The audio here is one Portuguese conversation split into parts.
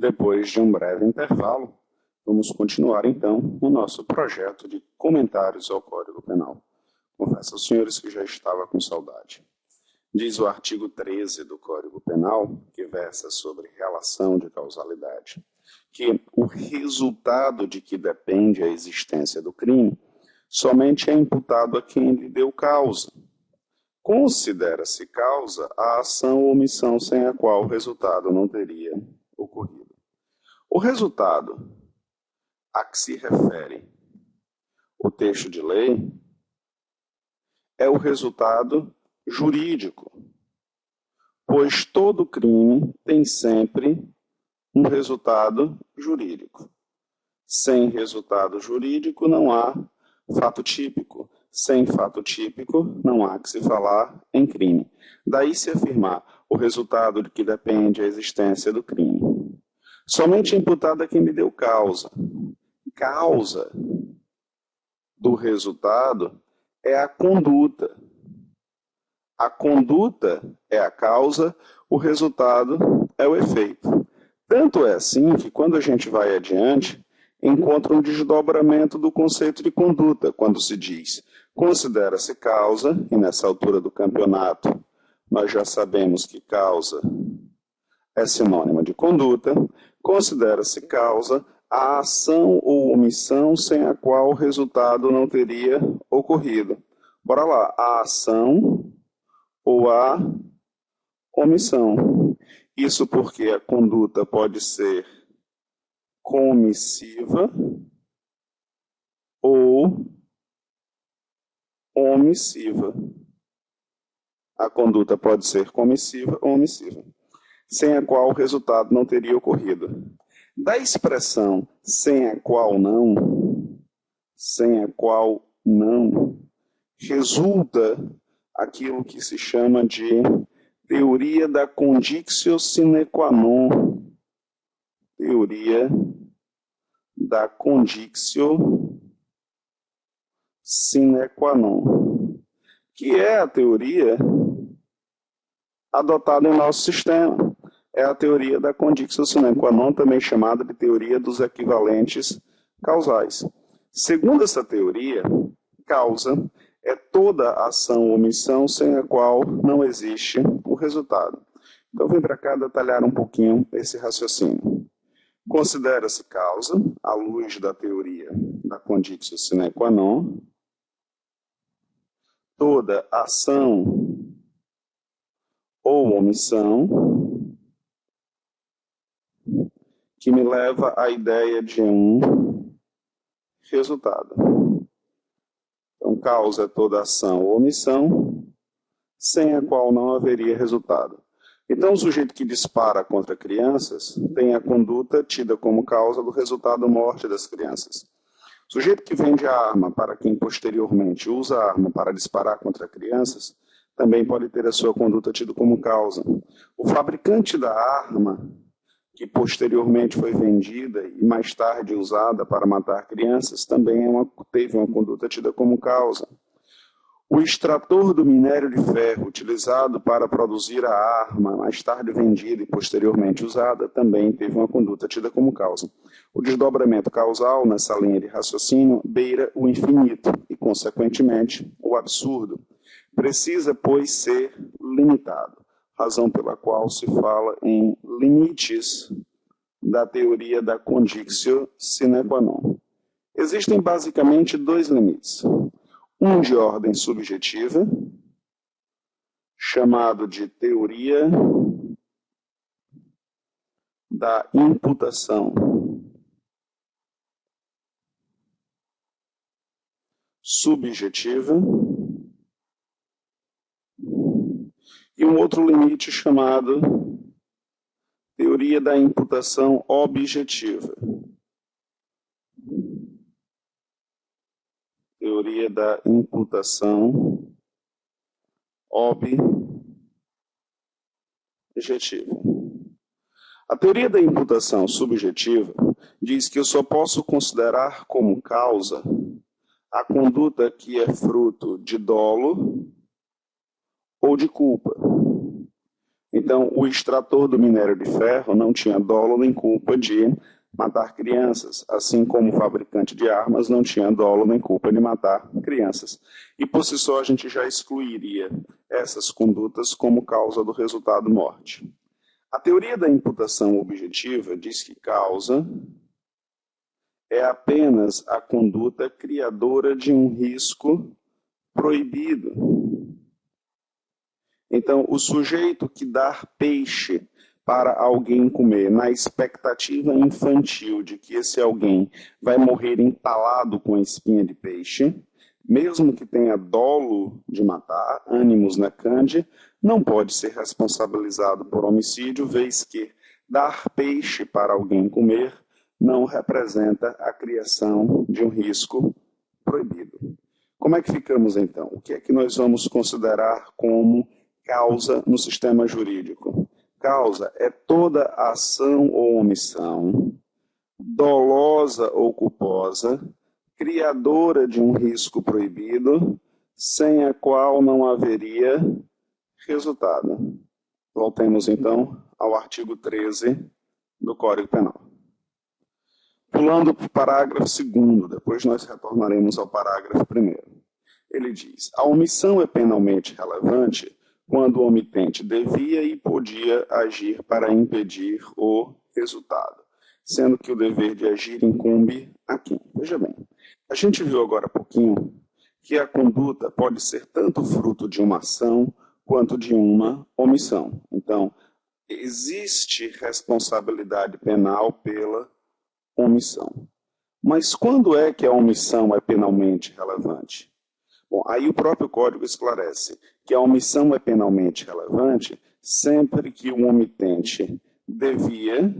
Depois de um breve intervalo, vamos continuar então o nosso projeto de comentários ao Código Penal. Confesso aos senhores que já estava com saudade. Diz o artigo 13 do Código Penal, que versa sobre relação de causalidade, que o resultado de que depende a existência do crime somente é imputado a quem lhe deu causa. Considera-se causa a ação ou omissão sem a qual o resultado não teria ocorrido. O resultado a que se refere o texto de lei é o resultado jurídico, pois todo crime tem sempre um resultado jurídico. Sem resultado jurídico não há fato típico. Sem fato típico não há que se falar em crime. Daí se afirmar o resultado de que depende a existência do crime. Somente imputado a quem lhe deu causa. Causa do resultado é a conduta. A conduta é a causa, o resultado é o efeito. Tanto é assim que quando a gente vai adiante, encontra um desdobramento do conceito de conduta, quando se diz considera-se causa, e nessa altura do campeonato nós já sabemos que causa é sinônimo de conduta, considera-se causa a ação ou omissão sem a qual o resultado não teria ocorrido. Bora lá, a ação ou a omissão. Isso porque a conduta pode ser comissiva ou omissiva. A conduta pode ser comissiva ou omissiva, sem a qual o resultado não teria ocorrido. Da expressão sem a qual não, resulta aquilo que se chama de teoria da conditio sine qua non. Teoria da conditio sine qua non, que é a teoria adotada em nosso sistema. É a teoria da conditio sine qua non, também chamada de teoria dos equivalentes causais. Segundo essa teoria, causa é toda ação ou omissão sem a qual não existe o resultado. Então, vem para cá detalhar um pouquinho esse raciocínio. Considera-se causa, à luz da teoria da conditio sine qua non, toda ação ou omissão que me leva à ideia de um resultado. Então, causa é toda ação ou omissão sem a qual não haveria resultado. Então, o sujeito que dispara contra crianças tem a conduta tida como causa do resultado morte das crianças. O sujeito que vende a arma para quem posteriormente usa a arma para disparar contra crianças também pode ter a sua conduta tida como causa. O fabricante da arma, que posteriormente foi vendida e mais tarde usada para matar crianças, também teve uma conduta tida como causa. O extrator do minério de ferro utilizado para produzir a arma, mais tarde vendida e posteriormente usada, também teve uma conduta tida como causa. O desdobramento causal nessa linha de raciocínio beira o infinito e, consequentemente, o absurdo. Precisa, pois, ser limitado, razão pela qual se fala em limites da teoria da conditio sine qua non. Existem basicamente dois limites. Um de ordem subjetiva, chamado de teoria da imputação subjetiva, e um outro limite chamado teoria da imputação objetiva. Teoria da imputação objetiva. A teoria da imputação subjetiva diz que eu só posso considerar como causa a conduta que é fruto de dolo ou de culpa. Então, Então, o extrator do minério de ferro não tinha dolo nem culpa de matar crianças, assim como o fabricante de armas não tinha dolo nem culpa de matar crianças. E por si só a gente já excluiria essas condutas como causa do resultado morte. A teoria da imputação objetiva diz que causa é apenas a conduta criadora de um risco proibido. Então, o sujeito que dá peixe para alguém comer, na expectativa infantil de que esse alguém vai morrer entalado com a espinha de peixe, mesmo que tenha dolo de matar, ânimos necandi, não pode ser responsabilizado por homicídio, vez que dar peixe para alguém comer não representa a criação de um risco proibido. Como é que ficamos então? O que é que nós vamos considerar como causa no sistema jurídico? Causa é toda ação ou omissão, dolosa ou culposa, criadora de um risco proibido, sem a qual não haveria resultado. Voltemos então ao artigo 13 do Código Penal. Pulando para o parágrafo 2º, depois nós retornaremos ao parágrafo 1º. Ele diz: a omissão é penalmente relevante quando o omitente devia e podia agir para impedir o resultado, sendo que o dever de agir incumbe a quem? Veja bem, a gente viu agora há pouquinho que a conduta pode ser tanto fruto de uma ação quanto de uma omissão. Então, existe responsabilidade penal pela omissão. Mas quando é que a omissão é penalmente relevante? Bom, aí o próprio Código esclarece que a omissão é penalmente relevante sempre que o omitente devia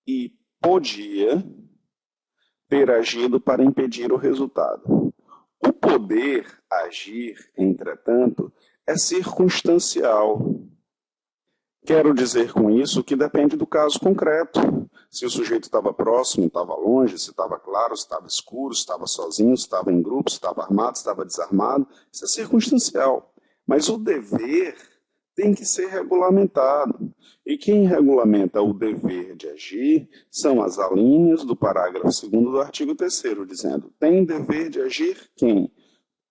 e podia ter agido para impedir o resultado. O poder agir, entretanto, é circunstancial. Quero dizer com isso que depende do caso concreto. Se o sujeito estava próximo, estava longe, se estava claro, se estava escuro, se estava sozinho, se estava em grupo, se estava armado, se estava desarmado, isso é circunstancial. Mas o dever tem que ser regulamentado. E quem regulamenta o dever de agir são as alíneas do parágrafo 2º do artigo 3º, dizendo: tem dever de agir quem?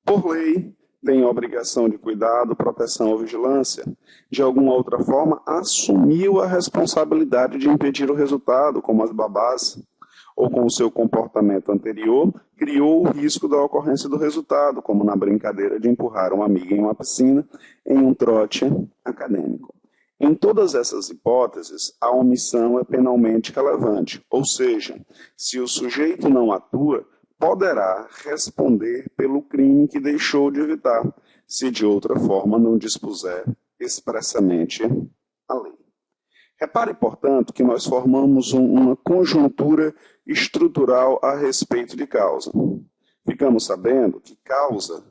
Por lei, tem obrigação de cuidado, proteção ou vigilância. De alguma outra forma, assumiu a responsabilidade de impedir o resultado, como as babás, ou com o seu comportamento anterior, criou o risco da ocorrência do resultado, como na brincadeira de empurrar uma amiga em uma piscina em um trote acadêmico. Em todas essas hipóteses, a omissão é penalmente relevante, ou seja, se o sujeito não atua, poderá responder pelo crime que deixou de evitar, se de outra forma não dispuser expressamente a lei. Repare, portanto, que nós formamos uma conjuntura estrutural a respeito de causa. Ficamos sabendo que causa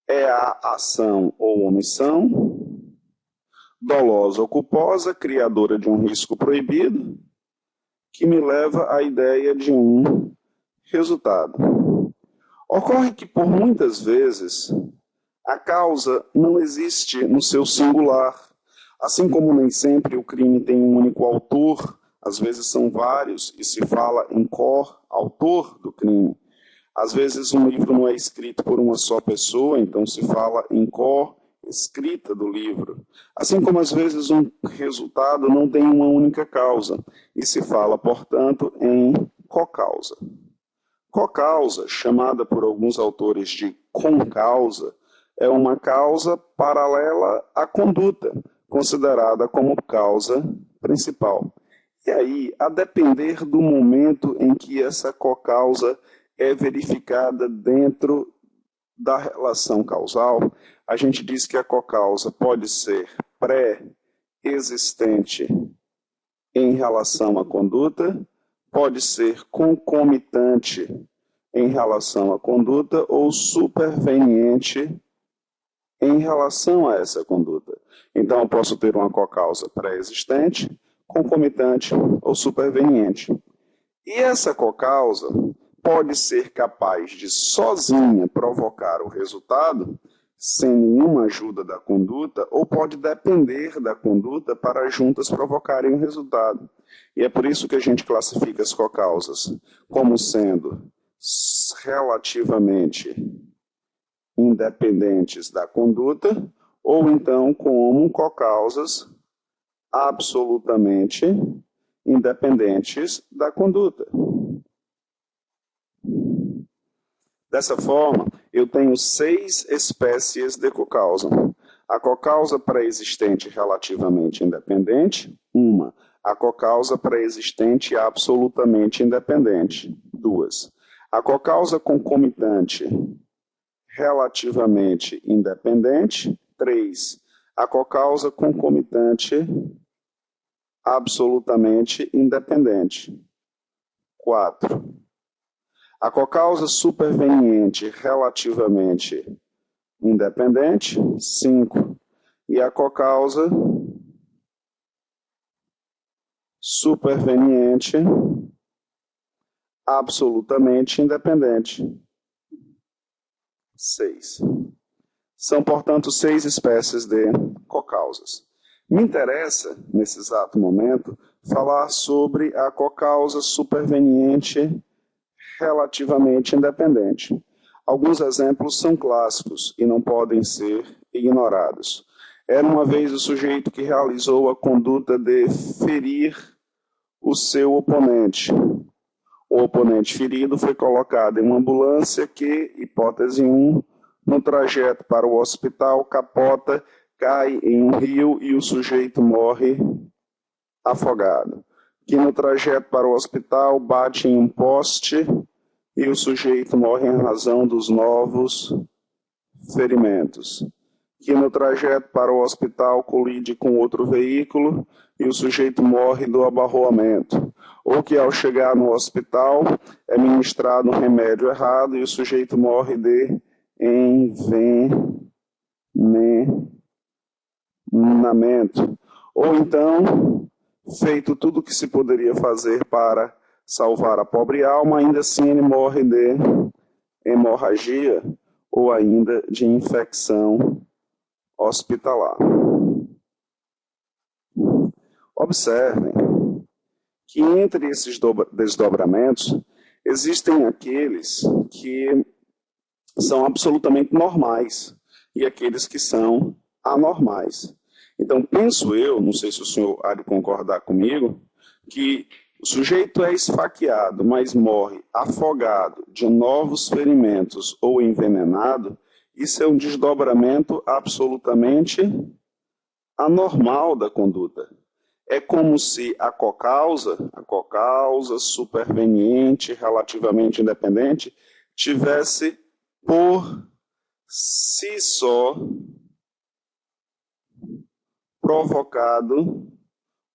é a ação ou omissão, dolosa ou culposa, criadora de um risco proibido, que me leva à ideia de um resultado. Ocorre que, por muitas vezes, a causa não existe no seu singular. Assim como nem sempre o crime tem um único autor, às vezes são vários, e se fala em autor do crime. Às vezes um livro não é escrito por uma só pessoa, então se fala em escrita do livro. Assim como às vezes um resultado não tem uma única causa, e se fala, portanto, em cocausa. Cocausa, chamada por alguns autores de concausa, é uma causa paralela à conduta, considerada como causa principal. E aí, a depender do momento em que essa cocausa é verificada dentro da relação causal, a gente diz que a cocausa pode ser pré-existente em relação à conduta, pode ser concomitante em relação à conduta ou superveniente em relação a essa conduta. Então, eu posso ter uma cocausa pré-existente, concomitante ou superveniente. E essa cocausa pode ser capaz de sozinha provocar o resultado sem nenhuma ajuda da conduta, ou pode depender da conduta para as juntas provocarem o resultado. E é por isso que a gente classifica as cocausas como sendo relativamente independentes da conduta, ou então como cocausas absolutamente independentes da conduta. Dessa forma, eu tenho 6 espécies de cocausa. A cocausa pré-existente relativamente independente, 1. A cocausa pré-existente absolutamente independente, 2. A cocausa concomitante relativamente independente, 3. A cocausa concomitante absolutamente independente, 4. A cocausa superveniente relativamente independente, 5. E a cocausa superveniente absolutamente independente, 6. São, portanto, 6 espécies de cocausas. Me interessa, nesse exato momento, falar sobre a cocausa superveniente relativamente independente. Alguns exemplos são clássicos e não podem ser ignorados. Era uma vez o sujeito que realizou a conduta de ferir o seu oponente. O oponente ferido foi colocado em uma ambulância que, hipótese 1, no trajeto para o hospital, capota, cai em um rio e o sujeito morre afogado. Que no trajeto para o hospital bate em um poste e o sujeito morre em razão dos novos ferimentos. Que no trajeto para o hospital colide com outro veículo e o sujeito morre do abarroamento. Ou que ao chegar no hospital é ministrado um remédio errado e o sujeito morre de envenenamento. Ou então, feito tudo o que se poderia fazer para salvar a pobre alma, ainda assim ele morre de hemorragia ou ainda de infecção hospitalar. Observem que entre esses desdobramentos existem aqueles que são absolutamente normais e aqueles que são anormais. Então, penso eu, não sei se o senhor há de concordar comigo, que o sujeito é esfaqueado, mas morre afogado de novos ferimentos ou envenenado, isso é um desdobramento absolutamente anormal da conduta. É como se a cocausa superveniente, relativamente independente, tivesse por si só provocado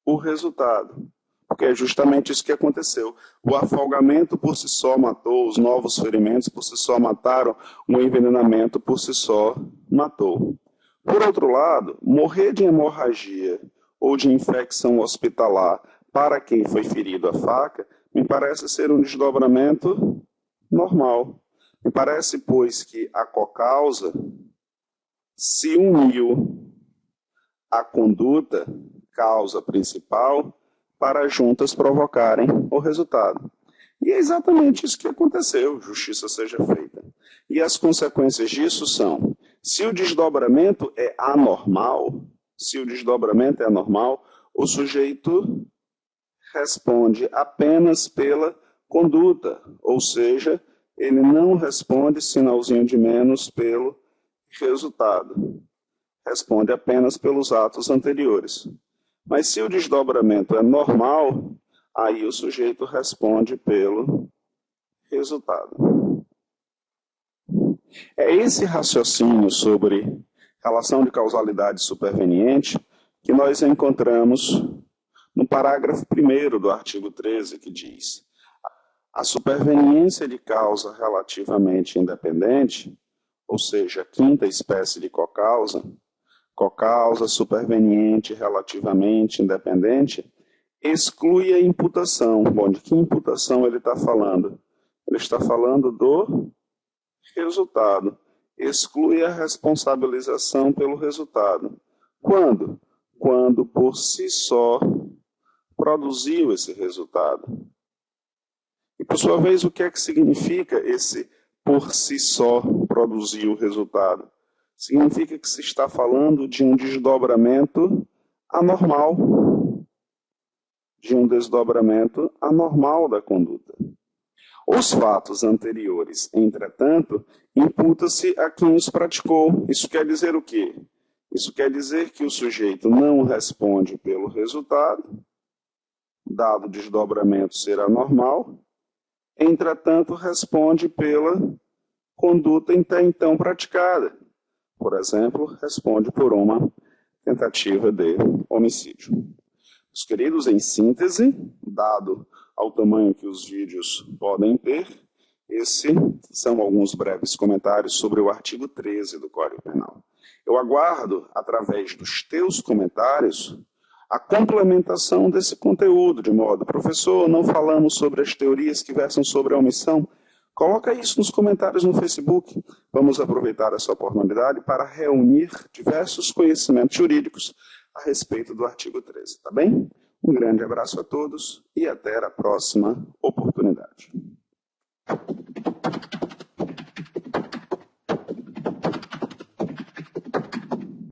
o resultado. Porque é justamente isso que aconteceu. O afogamento por si só matou, os novos ferimentos por si só mataram, o envenenamento por si só matou. Por outro lado, morrer de hemorragia ou de infecção hospitalar para quem foi ferido a faca, me parece ser um desdobramento normal. Me parece, pois, que a cocausa se uniu à conduta, causa principal, para juntas provocarem o resultado. E é exatamente isso que aconteceu, justiça seja feita. E as consequências disso são, se o desdobramento é anormal, o sujeito responde apenas pela conduta, ou seja, ele não responde sinalzinho de menos pelo resultado. Responde apenas pelos atos anteriores. Mas se o desdobramento é normal, aí o sujeito responde pelo resultado. É esse raciocínio sobre relação de causalidade superveniente que nós encontramos no parágrafo 1º do artigo 13, que diz: a superveniência de causa relativamente independente, ou seja, a quinta espécie de cocausa superveniente relativamente independente, exclui a imputação. Bom, de que imputação ele está falando? Ele está falando do resultado. exclui a responsabilização pelo resultado. Quando? Quando por si só produziu esse resultado. E por sua vez, o que é que significa esse por si só produzir o resultado? Significa que se está falando de um desdobramento anormal, da conduta. Os fatos anteriores, entretanto, imputa-se a quem os praticou. Isso quer dizer o quê? Isso quer dizer que o sujeito não responde pelo resultado, dado o desdobramento ser anormal, entretanto, responde pela conduta até então praticada. Por exemplo, responde por uma tentativa de homicídio. Meus queridos, em síntese, dado ao tamanho que os vídeos podem ter, esses são alguns breves comentários sobre o artigo 13 do Código Penal. Eu aguardo, através dos teus comentários, a complementação desse conteúdo, de modo, professor, não falamos sobre as teorias que versam sobre a omissão. Coloca isso nos comentários no Facebook. Vamos aproveitar essa oportunidade para reunir diversos conhecimentos jurídicos a respeito do artigo 13, tá bem? Um grande abraço a todos e até a próxima oportunidade.